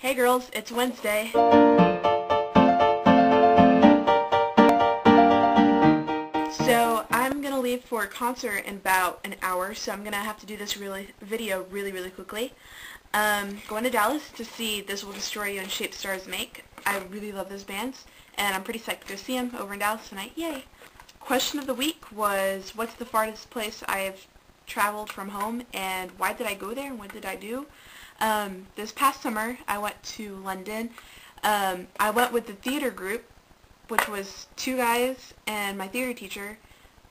Hey girls, it's Wednesday. So I'm gonna leave for a concert in about an hour, so I'm gonna have to do this video really quickly. Going to Dallas to see This Will Destroy You and Shape Stars Make. I really love those bands, and I'm pretty psyched to go see them over in Dallas tonight. Yay! Question of the week was, what's the farthest place I've traveled from home, and why did I go there, and what did I do? This past summer, I went to London. I went with the theater group, which was 2 guys and my theater teacher,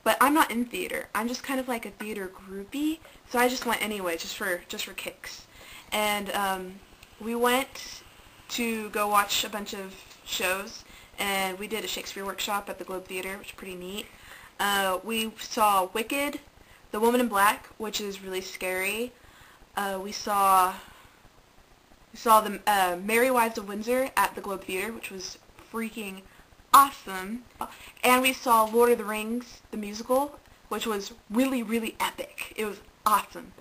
but I'm not in theater. I'm just kind of like a theater groupie, so I just went anyway, just for kicks. And we went to go watch a bunch of shows, and we did a Shakespeare workshop at the Globe Theater, which is pretty neat. We saw Wicked, The Woman in Black, which is really scary. We saw the Merry Wives of Windsor at the Globe Theater, which was freaking awesome. And we saw Lord of the Rings, the musical, which was really epic. It was awesome.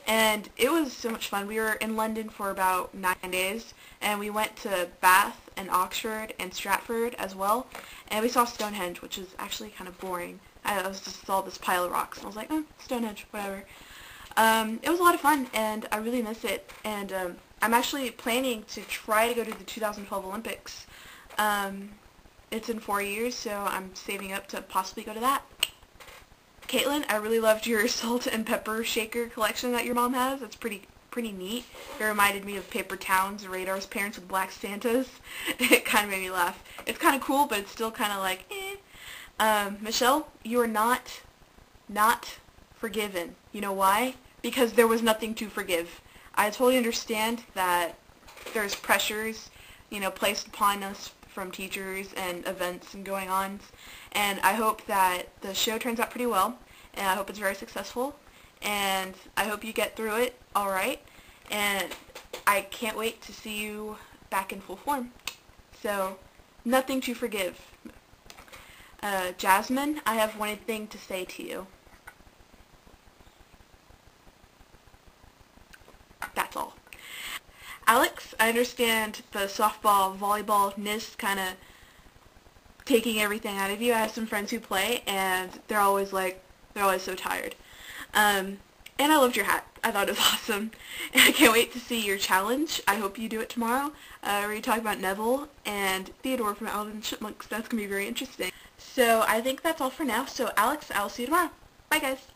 And it was so much fun. We were in London for about 9 days, and we went to Bath and Oxford and Stratford as well. And we saw Stonehenge, which is actually kind of boring. I was just saw this pile of rocks, and I was like, Stonehenge, whatever. It was a lot of fun, and I really miss it. And I'm actually planning to try to go to the 2012 Olympics. It's in 4 years, so I'm saving up to possibly go to that. Caitlin, I really loved your salt and pepper shaker collection that your mom has. It's pretty neat. It reminded me of Paper Towns and Radar's parents with black Santas. It kind of made me laugh. It's kind of cool, but it's still kind of like, eh. Michelle, you are not forgiven. You know why? Because there was nothing to forgive. I totally understand that there's pressures, placed upon us from teachers and events and going on, and I hope that the show turns out pretty well, and I hope it's very successful, and I hope you get through it alright, and I can't wait to see you back in full form. So, nothing to forgive. Jasmine, I have one thing to say to you. That's all. Alex, I understand the softball, volleyball-ness kind of taking everything out of you. I have some friends who play, and they're always so tired. And I loved your hat. I thought it was awesome. And I can't wait to see your challenge. I hope you do it tomorrow. Where you talk about Neville and Theodore from Alvin and the Chipmunks. That's going to be very interesting. So I think that's all for now. So Alex, I'll see you tomorrow. Bye, guys.